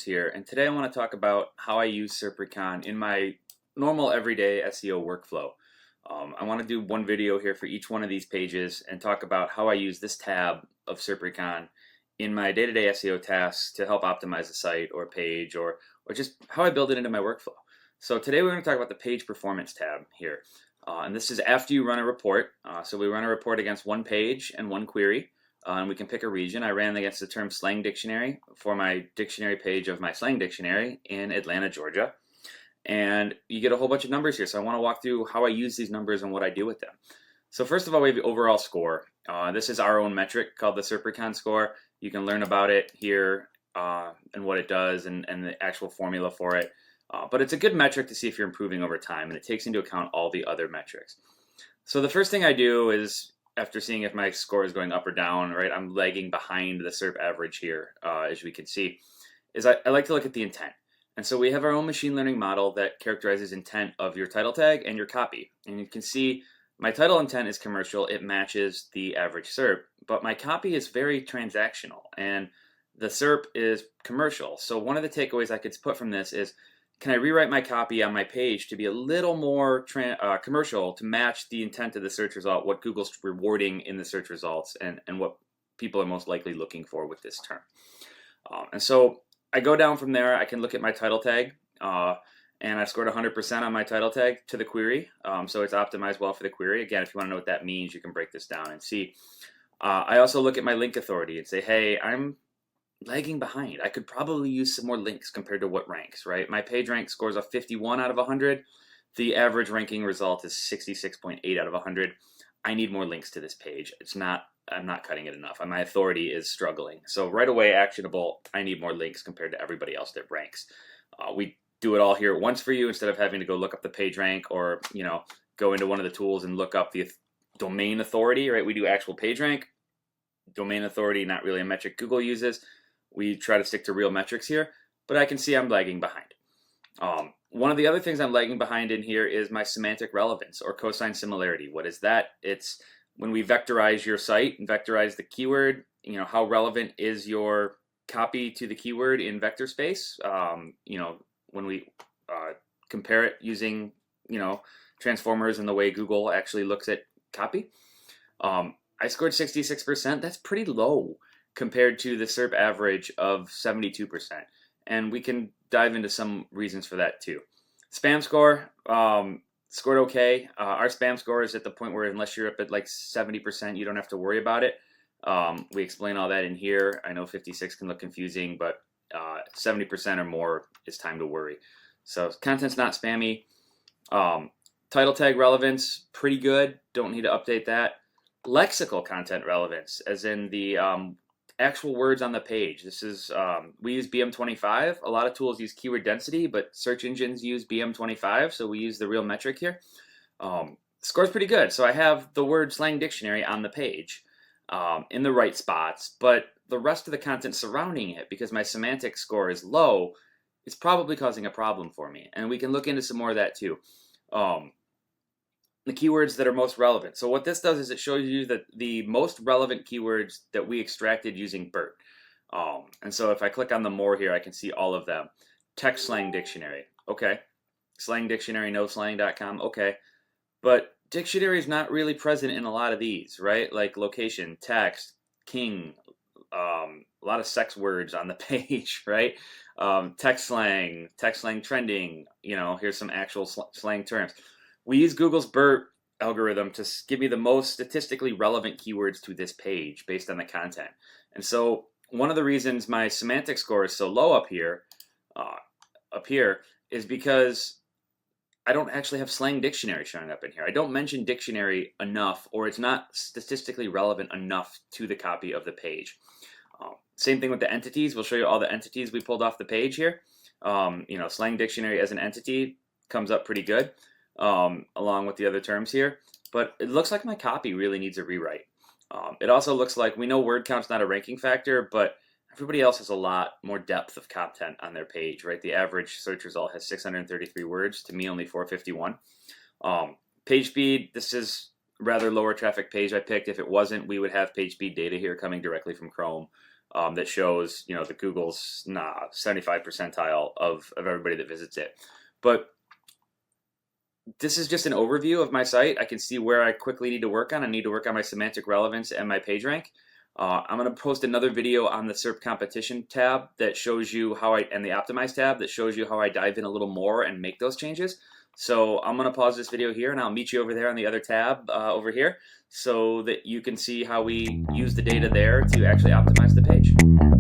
here, and today I want to talk about how I use SERPrecon in my normal everyday SEO workflow. I want to do one video here for each one of these pages and talk about how I use this tab of SERPrecon in my day-to-day SEO tasks to help optimize the site or page or just how I build it into my workflow. So today we're going to talk about the page performance tab here. And this is after you run a report. So we run a report against one page and one query. And we can pick a region. I ran against the term slang dictionary for my dictionary page of my slang dictionary in Atlanta, Georgia. And you get a whole bunch of numbers here. So I want to walk through how I use these numbers and what I do with them. So first of all, we have the overall score. This is our own metric called the SERPrecon score. You can learn about it here and what it does and the actual formula for it. But it's a good metric to see if you're improving over time, and it takes into account all the other metrics. So the first thing I do is, after seeing if my score is going up or down, right, I'm lagging behind the SERP average here, as we can see, is I like to look at the intent. And so we have our own machine learning model that characterizes intent of your title tag and your copy. And you can see my title intent is commercial. It matches the average SERP, but my copy is very transactional, and the SERP is commercial. So one of the takeaways I could put from this is, can I rewrite my copy on my page to be a little more commercial to match the intent of the search result, what Google's rewarding in the search results, and what people are most likely looking for with this term. And so I go down from there. I can look at my title tag, and I scored 100% on my title tag to the query. So it's optimized well for the query. Again, if you want to know what that means, you can break this down and see. I also look at my link authority and say, hey, I'm lagging behind. I could probably use some more links compared to what ranks, right? My PageRank scores a 51 out of 100. The average ranking result is 66.8 out of 100. I need more links to this page. I'm not cutting it enough. And my authority is struggling. So right away, Actionable, I need more links compared to everybody else that ranks. We do it all here at once for you instead of having to go look up the PageRank or, go into one of the tools and look up the domain authority, right? We do actual PageRank. Domain authority, not really a metric Google uses. We try to stick to real metrics here, but I can see I'm lagging behind. One of the other things I'm lagging behind in here is my semantic relevance or cosine similarity. What is that? It's when we vectorize your site and vectorize the keyword, how relevant is your copy to the keyword in vector space? When we compare it using, transformers and the way Google actually looks at copy. I scored 66%. That's pretty low compared to the SERP average of 72%. And we can dive into some reasons for that too. Spam score, scored okay. Our spam score is at the point where unless you're up at like 70%, you don't have to worry about it. We explain all that in here. I know 56 can look confusing, but 70% or more is time to worry. So content's not spammy. Title tag relevance, pretty good. Don't need to update that. Lexical content relevance, as in the actual words on the page. This is, we use BM25. A lot of tools use keyword density, but search engines use BM25, so we use the real metric here. Score's pretty good. So I have the word slang dictionary on the page in the right spots, but the rest of the content surrounding it, because my semantic score is low, it's probably causing a problem for me. And we can look into some more of that too. The keywords that are most relevant. So what this does is it shows you that the most relevant keywords that we extracted using BERT. And so if I click on the more here, I can see all of them. Text slang dictionary. Okay. Slang dictionary, noslang.com. Okay. But dictionary is not really present in a lot of these, right? Like location, text, king, a lot of sex words on the page, right? Text slang trending, here's some actual slang terms. We use Google's BERT algorithm to give me the most statistically relevant keywords to this page based on the content. And so one of the reasons my semantic score is so low up here is because I don't actually have slang dictionary showing up in here. I don't mention dictionary enough, or it's not statistically relevant enough to the copy of the page. Same thing with the entities. We'll show you all the entities we pulled off the page here. Slang dictionary as an entity comes up pretty good. Along with the other terms here, but it looks like my copy really needs a rewrite. It also looks like, we know word count's not a ranking factor, but everybody else has a lot more depth of content on their page, right? The average search result has 633 words, to me only 451. Page speed, this is rather lower traffic page I picked. If it wasn't, we would have page speed data here coming directly from Chrome. that shows, you know, the Google's 75 percentile of everybody that visits it. But this is just an overview of my site. I can see where I quickly need to work on. I need to work on my semantic relevance and my PageRank. I'm going to post another video on the SERP competition tab that shows you how and the optimize tab that shows you how I dive in a little more and make those changes. So I'm going to pause this video here and I'll meet you over there on the other tab over here so that you can see how we use the data there to actually optimize the page.